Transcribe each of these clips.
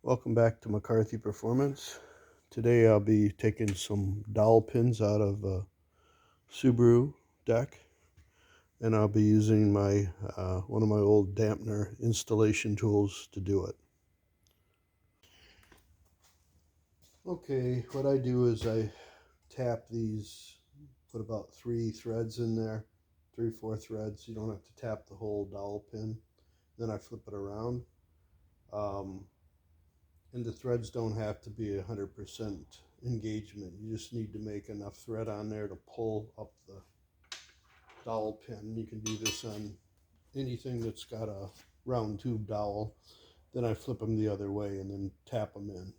Welcome back to McCarthy Performance. Today I'll be taking some dowel pins out of a Subaru deck, and I'll be using my one of my old dampener installation tools to do it. Okay, what I do is I tap these, put about 3 threads in there, 3-4 threads. You don't have to tap the whole dowel pin. Then I flip it around. And the threads don't have to be 100% engagement. You just need to make enough thread on there to pull up the dowel pin. You can do this on anything that's got a round tube dowel. Then I flip them the other way and then tap them in.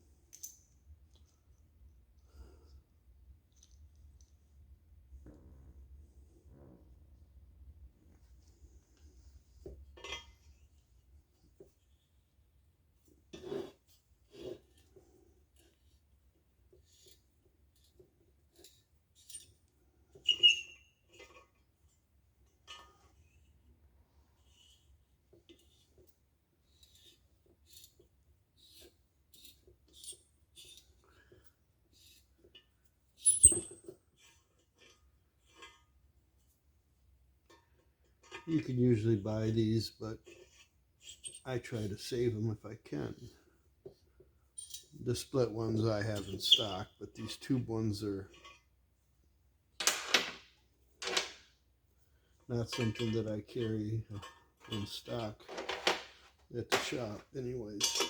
You can usually buy these, but I try to save them if I can. The split ones I have in stock, but these tube ones are not something that I carry in stock at the shop anyways.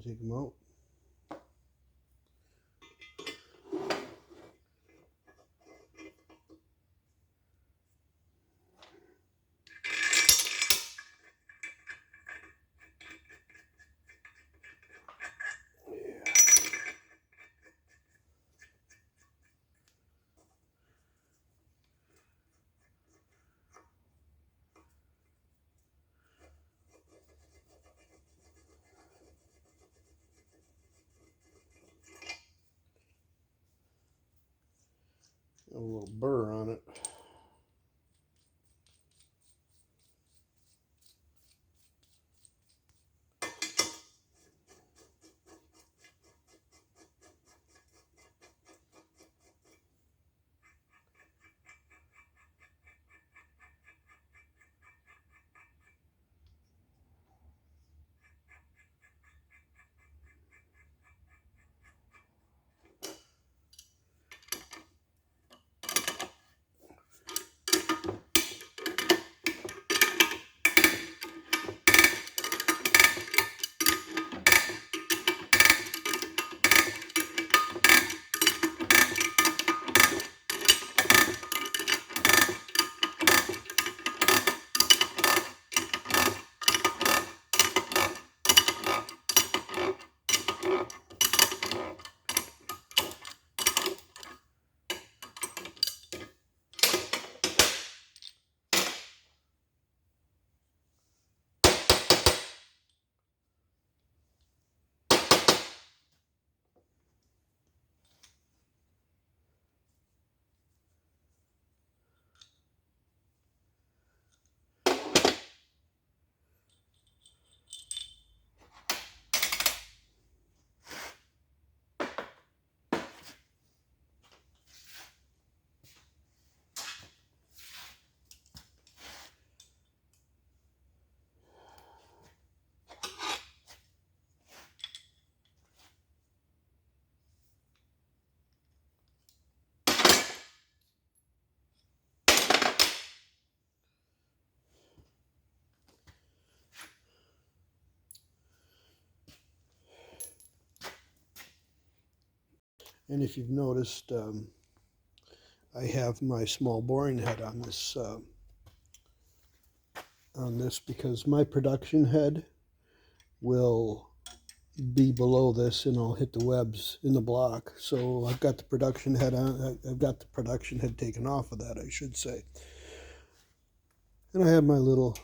Take them out. A little burr on it. And if you've noticed, I have my small boring head on this because my production head will be below this and I'll hit the webs in the block. So I've got the production head on. I've got the production head taken off of that, I should say. And I have my little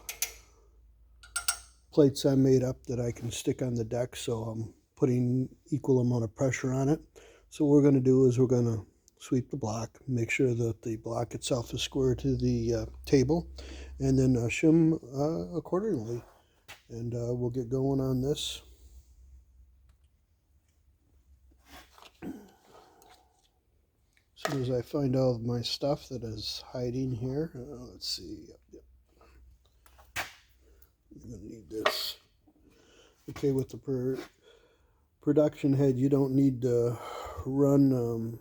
plates I made up that I can stick on the deck, so I'm putting equal amount of pressure on it. So what we're going to do is we're going to sweep the block, make sure that the block itself is square to the table, and then shim accordingly. And we'll get going on this. As soon as I find all of my stuff that is hiding here, let's see. Yep. I'm going to need this. Okay, with the production head, you don't need to run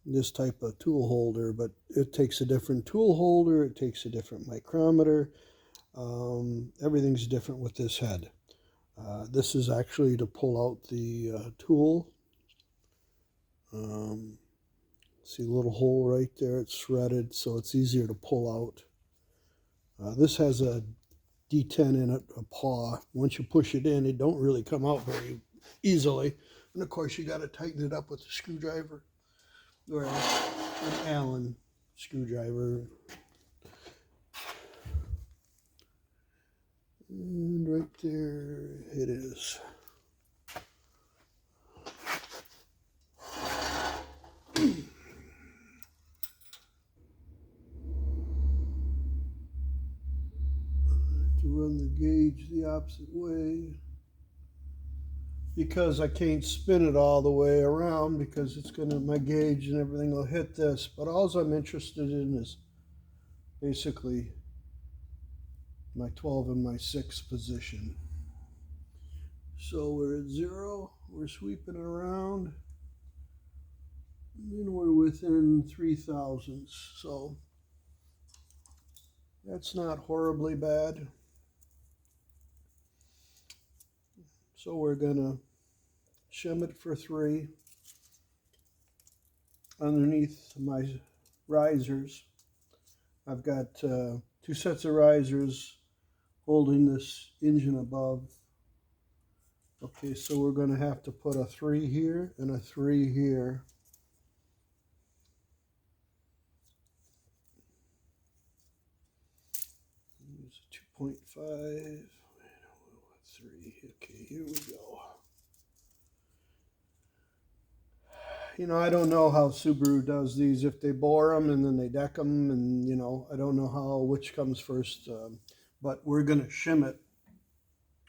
this type of tool holder, but it takes a different tool holder, it takes a different micrometer. Everything's different with this head. This is actually to pull out the tool. See a little hole right there, it's threaded, so it's easier to pull out. This has a D10 in it, a paw. Once you push it in, it don't really come out very easily. And of course, you got to tighten it up with a screwdriver or an Allen screwdriver. And right there it is. To run the gauge the opposite way because I can't spin it all the way around because it's gonna, my gauge and everything will hit this. But all I'm interested in is basically my 12 and my 6 position. So we're at 0, we're sweeping it around, and we're within 3 thousandths, so that's not horribly bad. So we're gonna shim it for 3 underneath my risers. I've got 2 sets of risers holding this engine above. Okay, so we're going to have to put a 3 here and a 3 here. Use a 2.5, 3. Okay, here we go. You know, I don't know how Subaru does these, if they bore them and then they deck them, and you know, I don't know which comes first, but we're going to shim it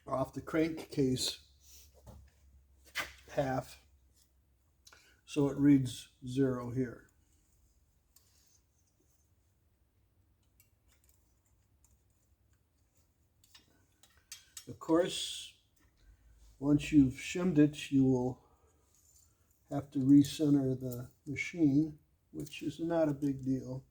off the crankcase half, so it reads 0 here. Of course, once you've shimmed it, you will have to recenter the machine, which is not a big deal.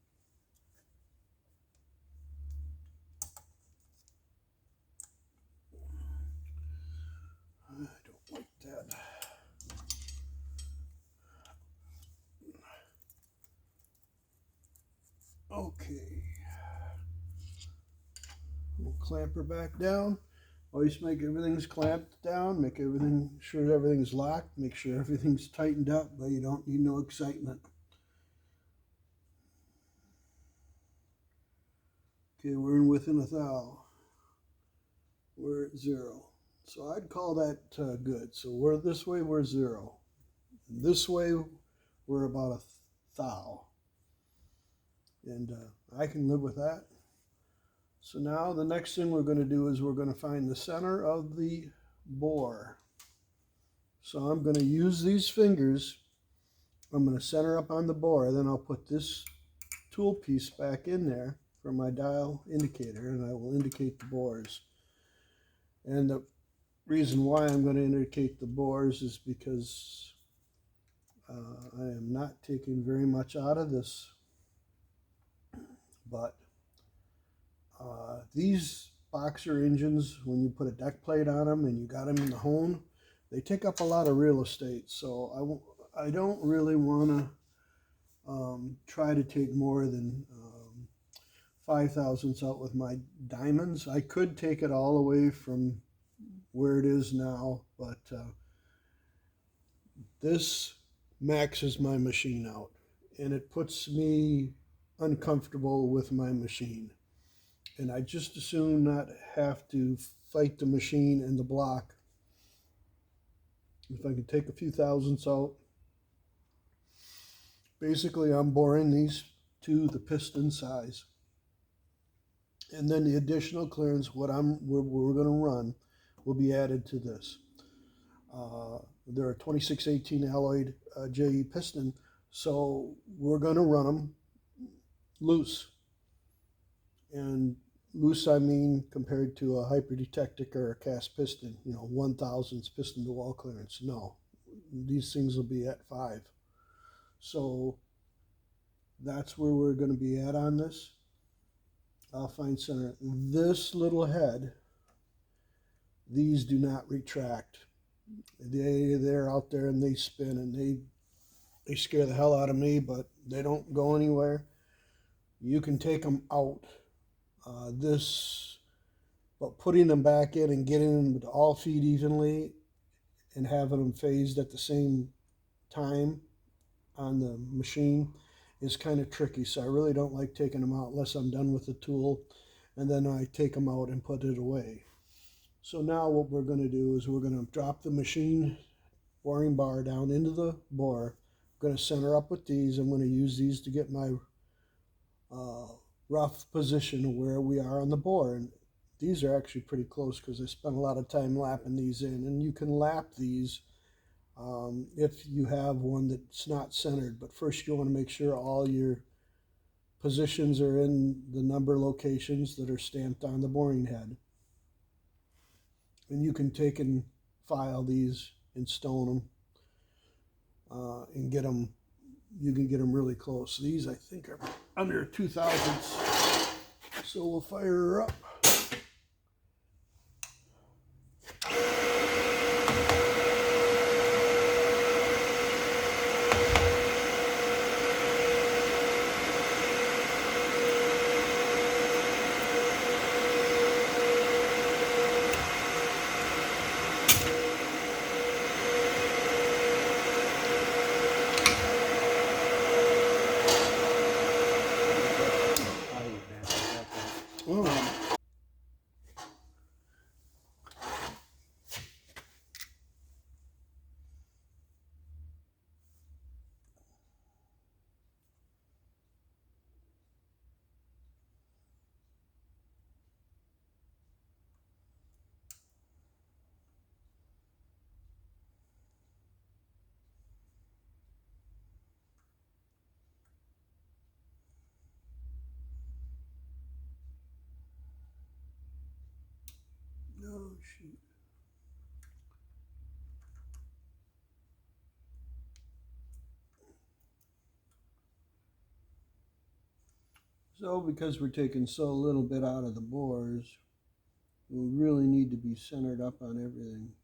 I don't like that. Okay. We'll clamp her back down. Always make everything's clamped down, make sure everything's locked, make sure everything's tightened up, but you don't need no excitement. Okay, we're in within a thou. We're at 0. So I'd call that good. So we're this way, we're 0. This way, we're about a thou. And I can live with that. So now the next thing we're going to do is we're going to find the center of the bore. So I'm going to use these fingers. I'm going to center up on the bore. Then I'll put this tool piece back in there for my dial indicator, and I will indicate the bores. And the reason why I'm going to indicate the bores is because I am not taking very much out of this, but these boxer engines, when you put a deck plate on them and you got them in the hone, they take up a lot of real estate. So I don't really want to try to take more than 5 thousandths out with my diamonds. I could take it all away from where it is now, but this maxes my machine out, and it puts me uncomfortable with my machine. And I just as soon not have to fight the machine and the block. If I can take a few thousandths out. Basically, I'm boring these to the piston size. And then the additional clearance, we're going to run, will be added to this. They're a 2618 alloyed JE piston, so we're going to run them loose. And loose, I mean compared to a hyperdetectic or a cast piston, 1/1000th piston to wall clearance. No, these things will be at 5. So that's where we're going to be at on this. I'll find center. This little head, these do not retract. They're out there and they spin, and they scare the hell out of me, but they don't go anywhere. You can take them out. But putting them back in and getting them to all feed evenly and having them phased at the same time on the machine is kind of tricky. So I really don't like taking them out unless I'm done with the tool, and then I take them out and put it away. So now what we're going to do is we're going to drop the machine boring bar down into the bore. I'm going to center up with these. I'm going to use these to get my rough position of where we are on the bore. And these are actually pretty close because I spent a lot of time lapping these in. And you can lap these if you have one that's not centered. But first you want to make sure all your positions are in the number locations that are stamped on the boring head. And you can take and file these and stone them and get them. You can get them really close. These I think are under 2/1000ths. So we'll fire her up. Oh, shoot. So because we're taking so little bit out of the bores, we really need to be centered up on everything.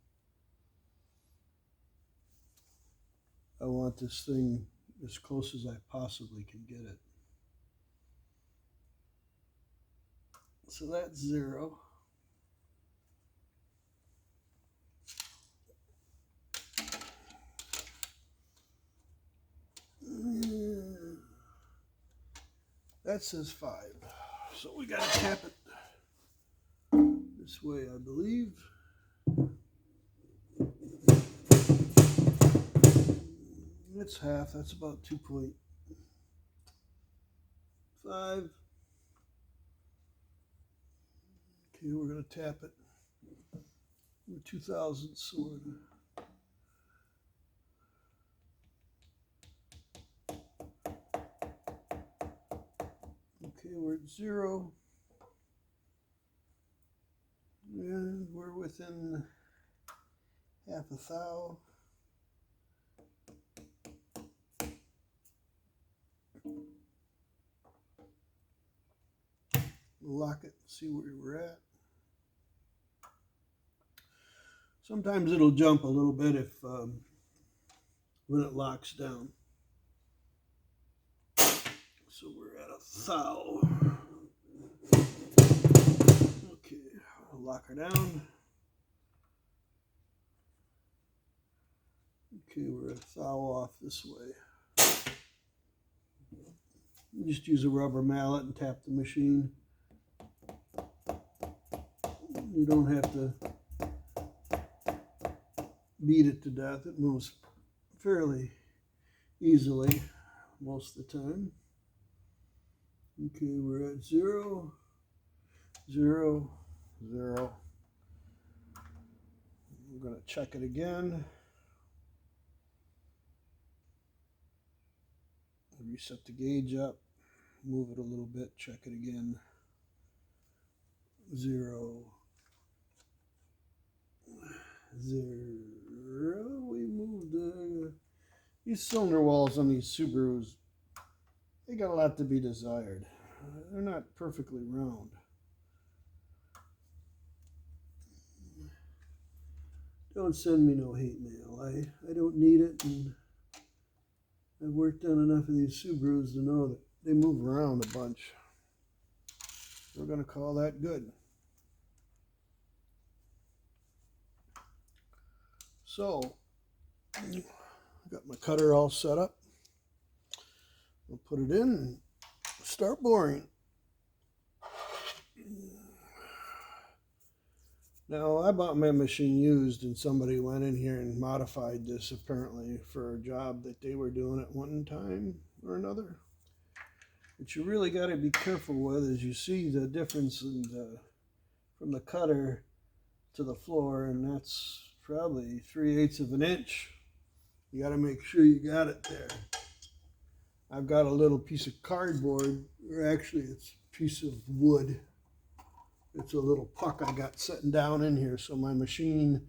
I want this thing as close as I possibly can get it. So that's 0. That says 5. So we got to tap it this way, I believe. It's half. That's about 2.5. Okay, we're going to tap it. We're 2/1000ths. So okay, we're at 0. And we're within half a thou. Lock it, see where we're at. Sometimes it'll jump a little bit if when it locks down. So we're at 1,000. Okay, I'll lock her down. Okay, we're at 1,000 off this way. You just use a rubber mallet and tap the machine. You don't have to beat it to death. It moves fairly easily most of the time. Okay, we're at 0, 0, 0. We're going to check it again. Reset the gauge up, move it a little bit, check it again. 0, 0. We moved these cylinder walls on these Subarus. They got a lot to be desired. They're not perfectly round. Don't send me no hate mail. I don't need it, and I've worked on enough of these Subarus to know that they move around a bunch. We're going to call that good. So, I got my cutter all set up. I'll put it in and start boring. Now, I bought my machine used, and somebody went in here and modified this apparently for a job that they were doing at one time or another. What you really got to be careful with is you see the difference in from the cutter to the floor, and that's probably 3/8 of an inch. You got to make sure you got it there. I've got a little piece of cardboard, or actually it's a piece of wood. It's a little puck I got sitting down in here, so my machine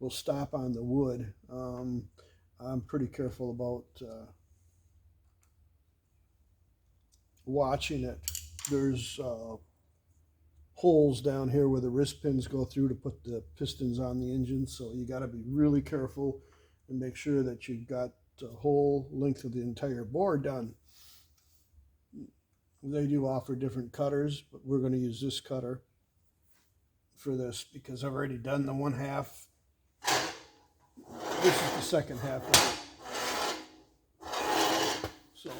will stop on the wood. I'm pretty careful about watching it. There's holes down here where the wrist pins go through to put the pistons on the engine, so you got to be really careful and make sure that you've got the whole length of the entire board done. They do offer different cutters, but we're going to use this cutter for this because I've already done the 1/2. This is the second half of it. So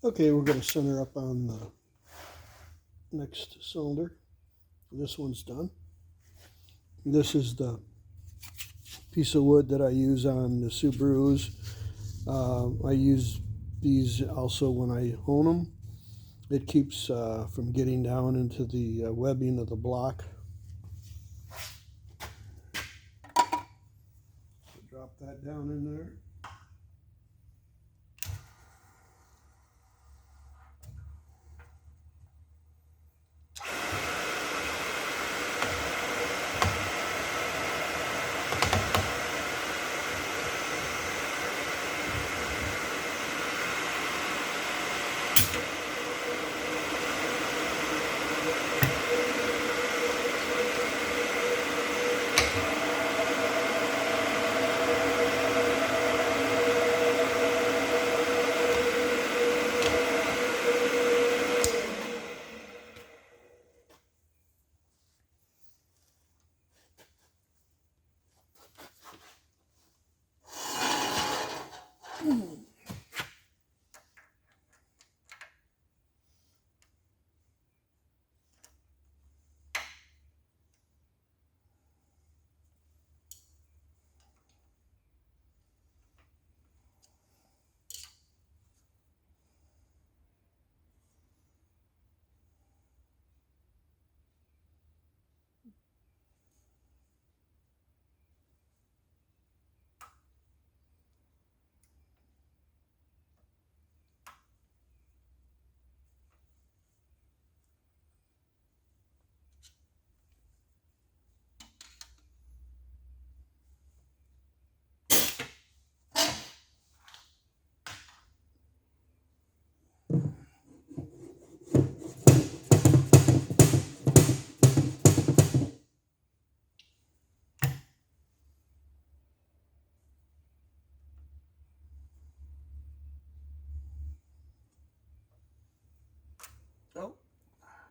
okay, we're going to center up on the next cylinder. This one's done. This is the piece of wood that I use on the Subarus. I use these also when I hone them. It keeps from getting down into the webbing of the block. So drop that down in there.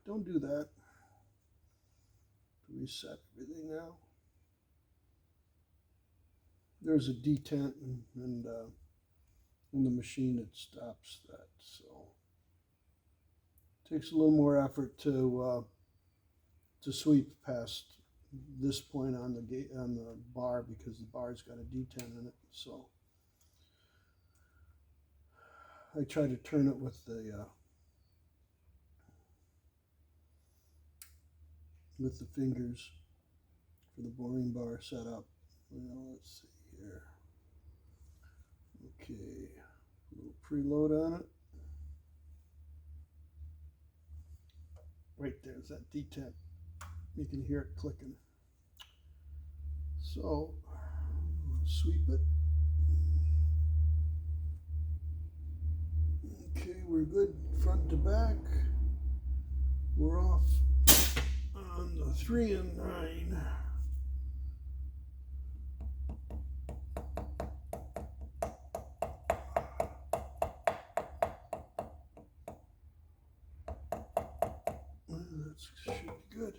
don't do that. Reset everything now. There's a detent, and in the machine it stops that. So it takes a little more effort to sweep past this point on the gate, on the bar, because the bar's got a detent in it. So I try to turn it with the fingers for the boring bar setup. Well, let's see here. Okay, a little preload on it. Right there's that detent. You can hear it clicking. So sweep it. Okay, we're good front to back. We're off on the 3 and 9. That should be good.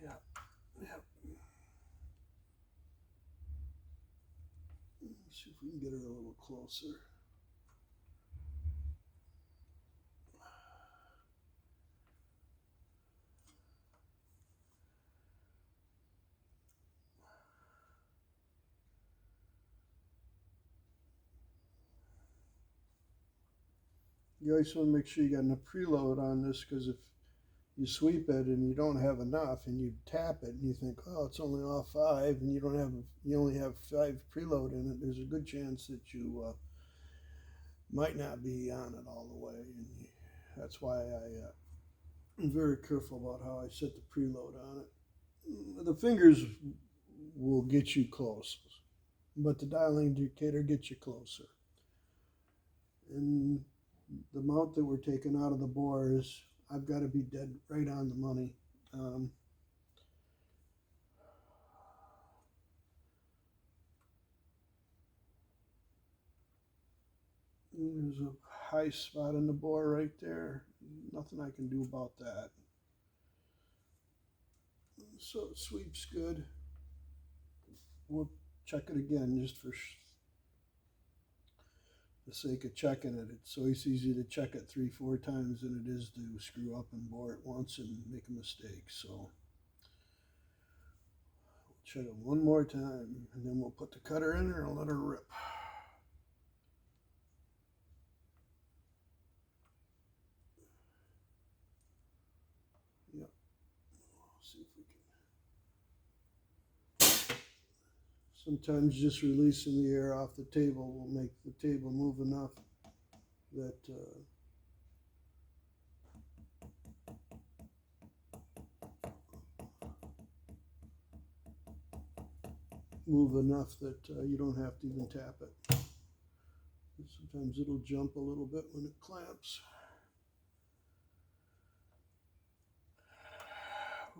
Yeah. Let's see if we can get her a little closer. You always want to make sure you got enough preload on this, because if you sweep it and you don't have enough and you tap it and you think, oh, it's only off 5, and you only have 5 preload in it, there's a good chance that you might not be on it all the way. And that's why I'm very careful about how I set the preload on it. The fingers will get you close, but the dial indicator gets you closer. And the amount that we're taking out of the bore is, I've got to be dead right on the money. There's a high spot in the bore right there. Nothing I can do about that. So it sweeps good. We'll check it again just for the sake of checking it. It's so easy to check it 3-4 times than it is to screw up and bore it once and make a mistake. So we'll check it one more time, and then we'll put the cutter in there and let her rip. Yep. See if we can. Sometimes just releasing the air off the table will make the table move enough that you don't have to even tap it. Sometimes it'll jump a little bit when it clamps.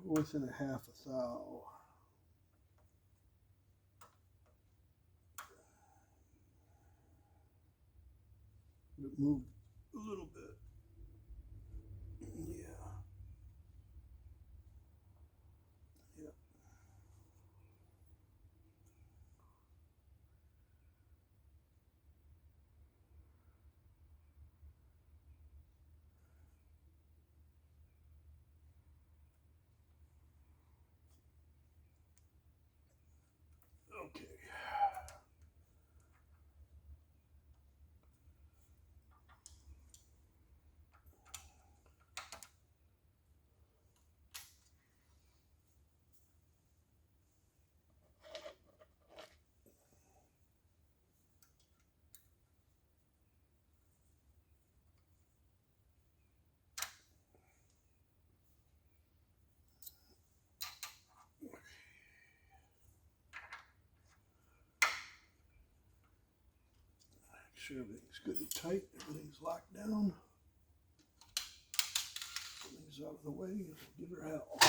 We're within a half a thou. It moved a little bit. Yeah. Yeah. Okay. Sure everything's good and tight, everything's locked down, everything's out of the way. Give her hell.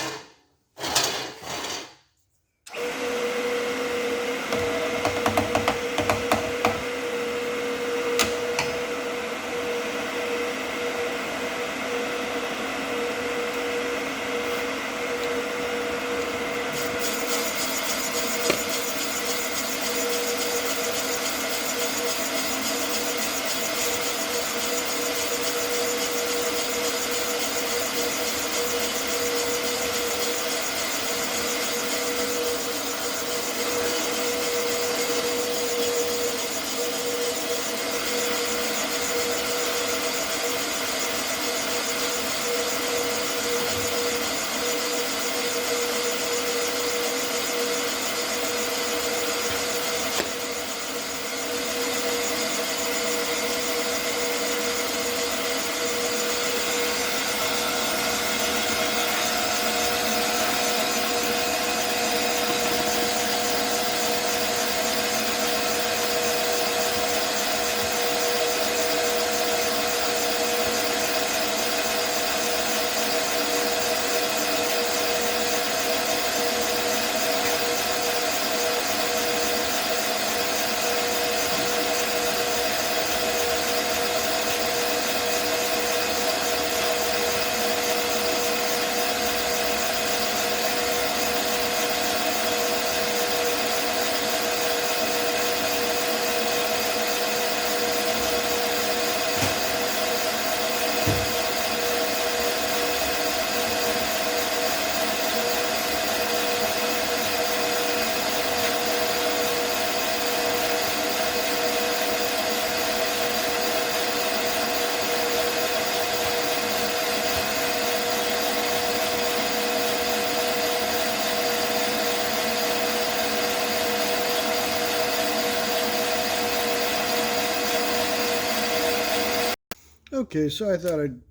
Okay, so I thought I'd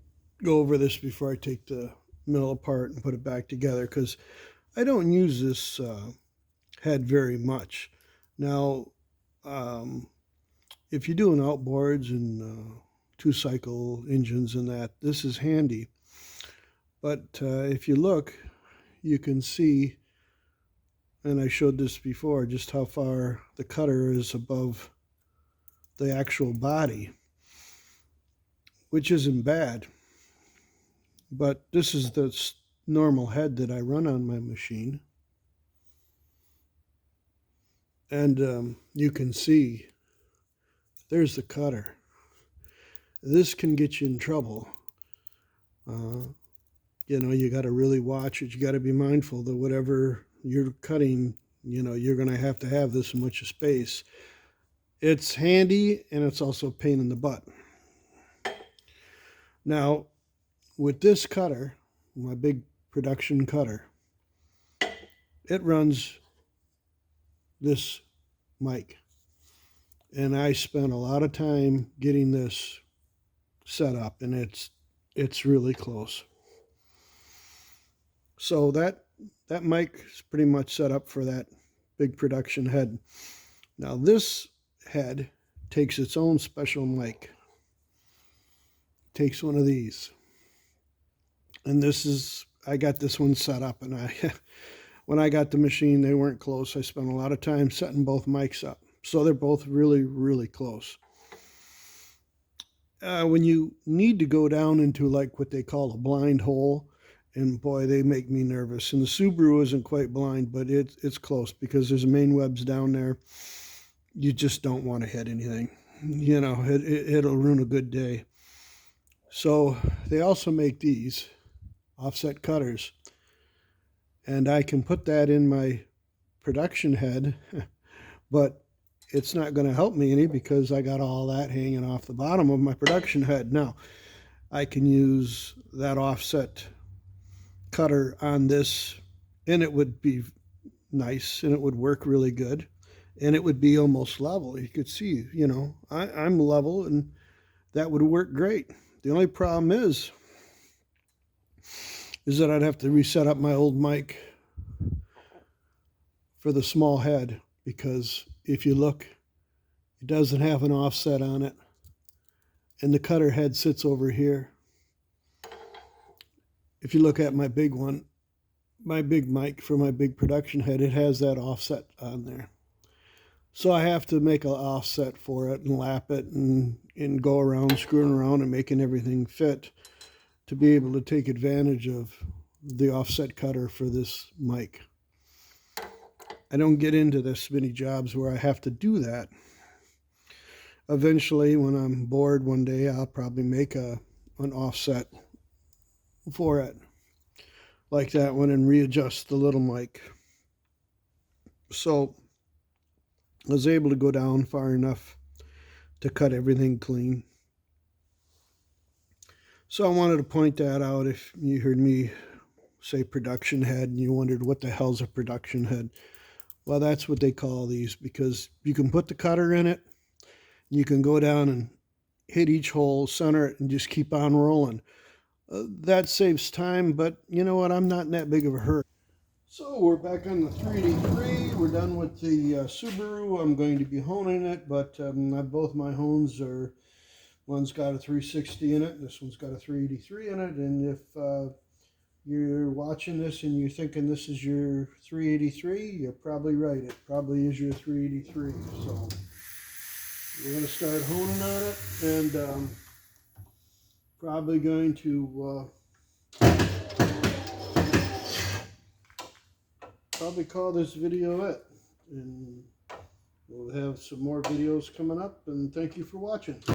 go over this before I take the mill apart and put it back together, because I don't use this head very much. Now, if you're doing outboards and two-cycle engines and that, this is handy. But if you look, you can see, and I showed this before, just how far the cutter is above the actual body, which isn't bad. But this is the normal head that I run on my machine. And you can see there's the cutter. This can get you in trouble. You know, you got to really watch it. You got to be mindful that whatever you're cutting, you know, you're going to have this much space. It's handy, and it's also a pain in the butt. Now, with this cutter, my big production cutter, it runs this mic. And I spent a lot of time getting this set up, and it's really close. So that mic is pretty much set up for that big production head. Now this head takes its own special mic. Takes one of these. And this is, I got this one set up, and when I got the machine, they weren't close. I spent a lot of time setting both mics up. So they're both really, really close. When you need to go down into like what they call a blind hole, and boy, they make me nervous. And the Subaru isn't quite blind, but it's close, because there's main webs down there. You just don't want to hit anything. You know, it'll ruin a good day. So they also make these offset cutters. And I can put that in my production head, but it's not going to help me any, because I got all that hanging off the bottom of my production head. Now, I can use that offset cutter on this, and it would be nice, and it would work really good, and it would be almost level. You could see, you know, I'm level, and that would work great. The only problem is that I'd have to reset up my old mic for the small head, because if you look, it doesn't have an offset on it, and the cutter head sits over here. If you look at my big one, my big mic for my big production head, it has that offset on there. So I have to make an offset for it and lap it and go around, screwing around and making everything fit to be able to take advantage of the offset cutter for this mic. I don't get into this many jobs where I have to do that. Eventually, when I'm bored one day, I'll probably make an offset for it, like that one, and readjust the little mic. So I was able to go down far enough to cut everything clean. So I wanted to point that out. If you heard me say production head and you wondered what the hell's a production head, well, that's what they call these, because you can put the cutter in it, you can go down and hit each hole, center it, and just keep on rolling. That saves time, but you know what? I'm not in that big of a hurry. So we're back on the 383. We're done with the Subaru. I'm going to be honing it, but both my hones are, one's got a 360 in it, and this one's got a 383 in it. And if you're watching this and you're thinking this is your 383, you're probably right. It probably is your 383. So we're going to start honing on it, and probably going to probably call this video it, and we'll have some more videos coming up, and thank you for watching.